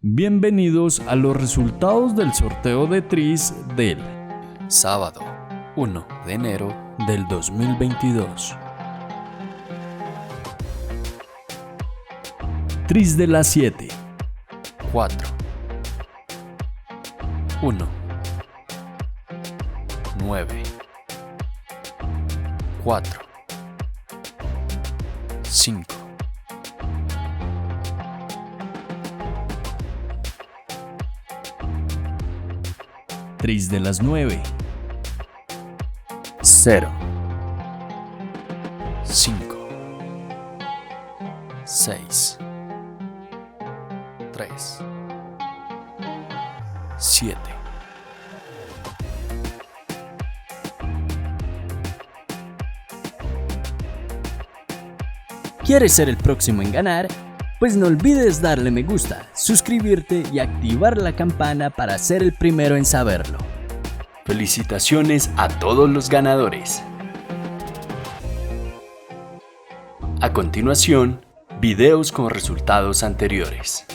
Bienvenidos a los resultados del sorteo de Tris del sábado 1 de enero del 2022. Tris de las 7. 4 1 9 4 5 Tris de las 9. 0 5 6 3 7 ¿Quieres ser el próximo en ganar? Pues no olvides darle me gusta, suscribirte y activar la campana para ser el primero en saberlo. Felicitaciones a todos los ganadores. A continuación, videos con resultados anteriores.